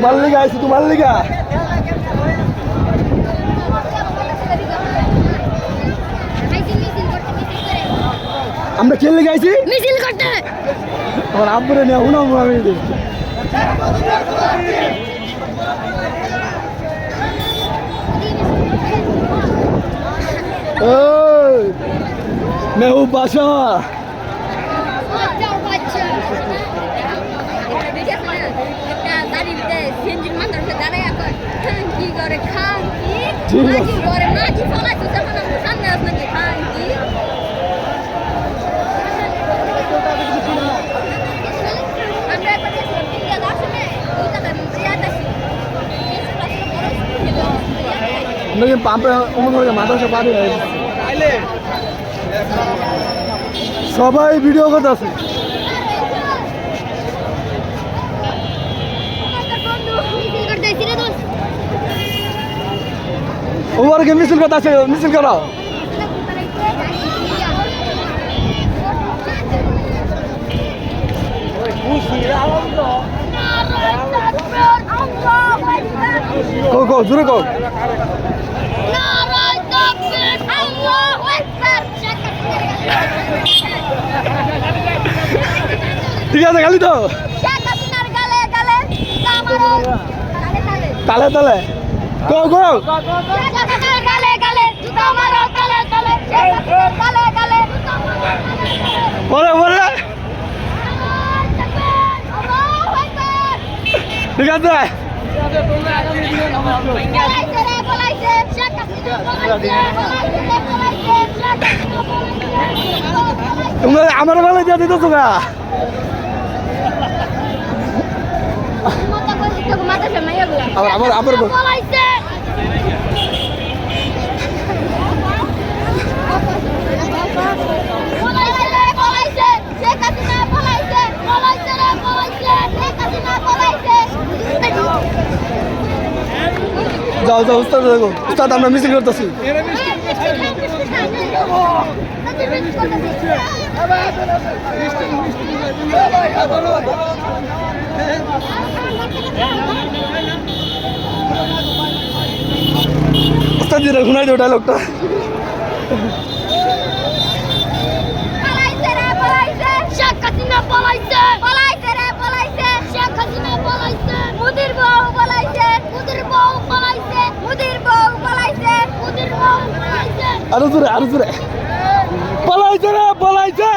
তোমার লিগা আইছি তোমার লিগা। আমরা খেলে গাইছি মিছিল করতে আমার আব্বুরে নিয়ে উনাম আমি মেহবুব বাসা মাদ্রাসা পারি সবাই ভিডিও করতে আছে ওভারকে মিছিল করতে আছে মিছিল করো কো জোরে কো ঠিক আছে গালি তো তালে তালে গো গো বলে বলে ঠিক আছে তোমরা আমার বেলা দিয়ে দিতেছো না আমার আমার যাও যাও উস্তাদ দেখো উস্তাদ আমরা মিছিল করতেছি উস্তাদ দিরা শুনাই দাও ডায়লগটা আরো জোরে পলাইছে রে পলাইছে